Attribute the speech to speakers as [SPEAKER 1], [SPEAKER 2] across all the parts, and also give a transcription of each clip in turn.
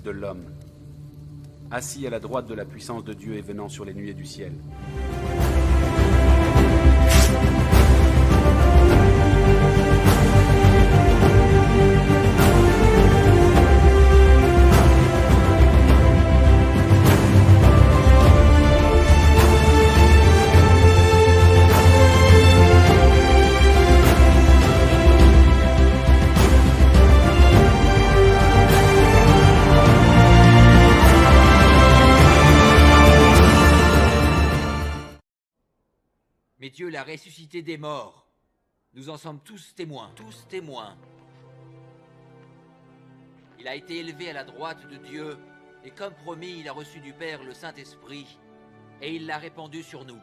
[SPEAKER 1] de l'homme, assis à la droite de la puissance de Dieu et venant sur les nuées du ciel.
[SPEAKER 2] Mais Dieu l'a ressuscité des morts. Nous en sommes tous témoins. Tous témoins. Il a été élevé à la droite de Dieu, et comme promis, il a reçu du Père le Saint-Esprit, et il l'a répandu sur nous.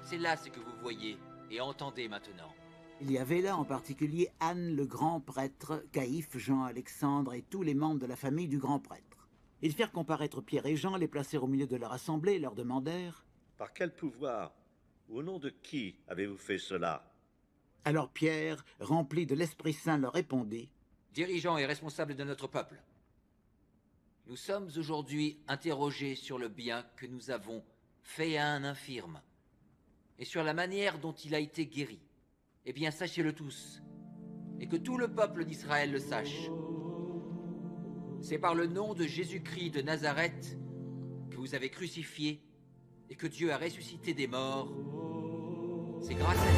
[SPEAKER 2] C'est là ce que vous voyez et entendez maintenant.
[SPEAKER 3] Il y avait là en particulier Anne le grand prêtre, Caïphe, Jean, Alexandre et tous les membres de la famille du grand prêtre. Ils firent comparaître Pierre et Jean, les placèrent au milieu de leur assemblée et leur demandèrent
[SPEAKER 4] « Par quel pouvoir, au nom de qui avez-vous fait cela ?»
[SPEAKER 3] Alors Pierre, rempli de l'Esprit Saint, leur répondit
[SPEAKER 2] « Dirigeants et responsables de notre peuple, nous sommes aujourd'hui interrogés sur le bien que nous avons fait à un infirme et sur la manière dont il a été guéri. Eh bien, sachez-le tous, et que tout le peuple d'Israël le sache. C'est par le nom de Jésus-Christ de Nazareth que vous avez crucifié et que Dieu a ressuscité des morts. C'est grâce à lui. »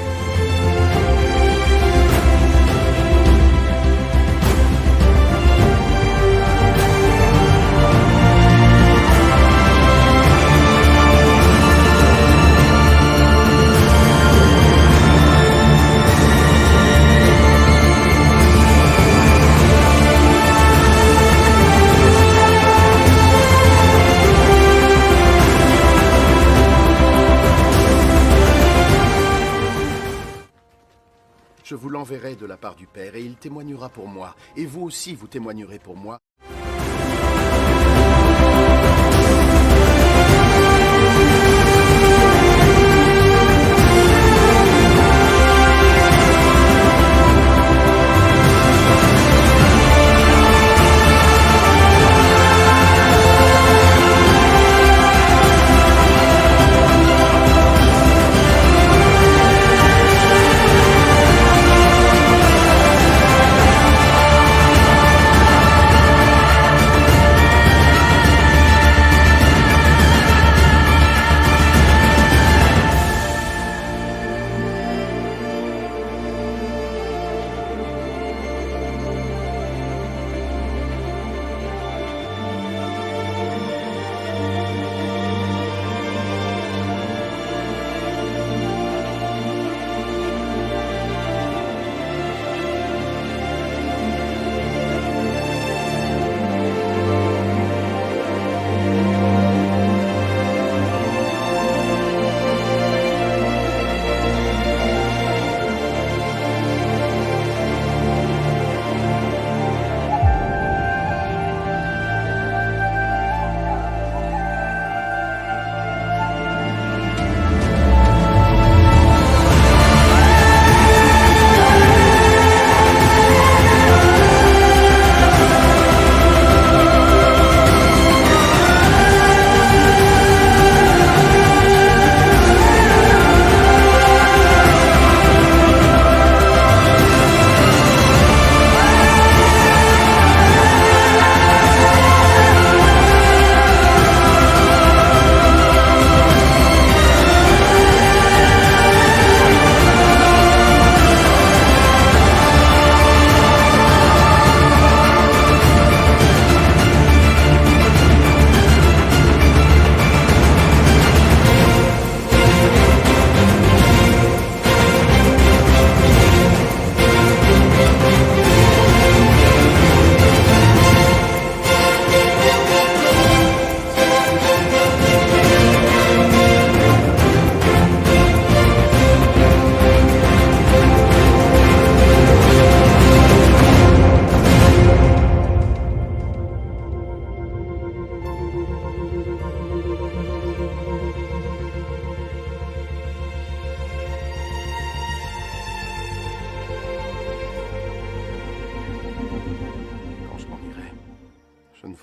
[SPEAKER 5] Je vous l'enverrai de la part du Père, et il témoignera pour moi, et vous aussi vous témoignerez pour moi.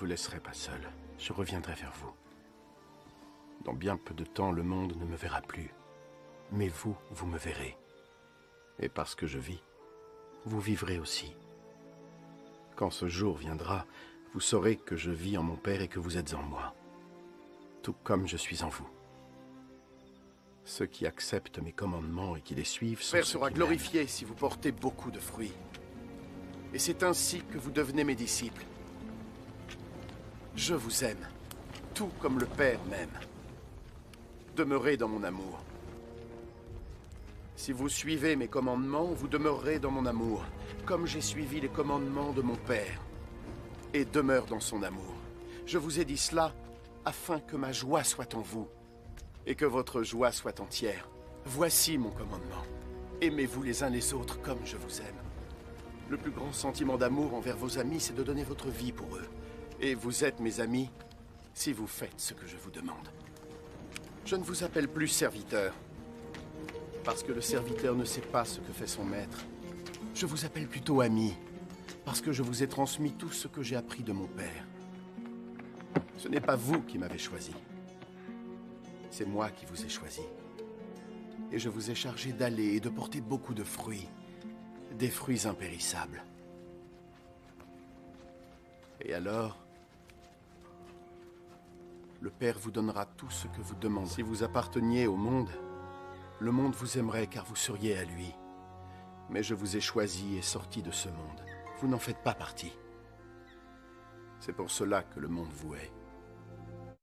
[SPEAKER 5] vous laisserai pas seul. Je reviendrai vers vous. Dans bien peu de temps, le monde ne me verra plus. Mais vous, vous me verrez. Et parce que je vis, vous vivrez aussi. Quand ce jour viendra, vous saurez que je vis en mon Père et que vous êtes en moi. Tout comme je suis en vous. Ceux qui acceptent mes commandements et qui les suivent sont Père ceux sera qui glorifié si vous portez beaucoup de fruits. Et c'est ainsi que vous devenez mes disciples. Je vous aime, tout comme le Père m'aime. Demeurez dans mon amour. Si vous suivez mes commandements, vous demeurerez dans mon amour, comme j'ai suivi les commandements de mon Père, et demeure dans son amour. Je vous ai dit cela afin que ma joie soit en vous, et que votre joie soit entière. Voici mon commandement. Aimez-vous les uns les autres comme je vous aime. Le plus grand sentiment d'amour envers vos amis, c'est de donner votre vie pour eux. Et vous êtes mes amis si vous faites ce que je vous demande. Je ne vous appelle plus serviteur, parce que le serviteur ne sait pas ce que fait son maître. Je vous appelle plutôt ami, parce que je vous ai transmis tout ce que j'ai appris de mon Père. Ce n'est pas vous qui m'avez choisi. C'est moi qui vous ai choisi. Et je vous ai chargé d'aller et de porter beaucoup de fruits. Des fruits impérissables. Et alors, le Père vous donnera tout ce que vous demandez. Si vous apparteniez au monde, le monde vous aimerait car vous seriez à lui. Mais je vous ai choisi et sorti de ce monde. Vous n'en faites pas partie. C'est pour cela que le monde vous hait.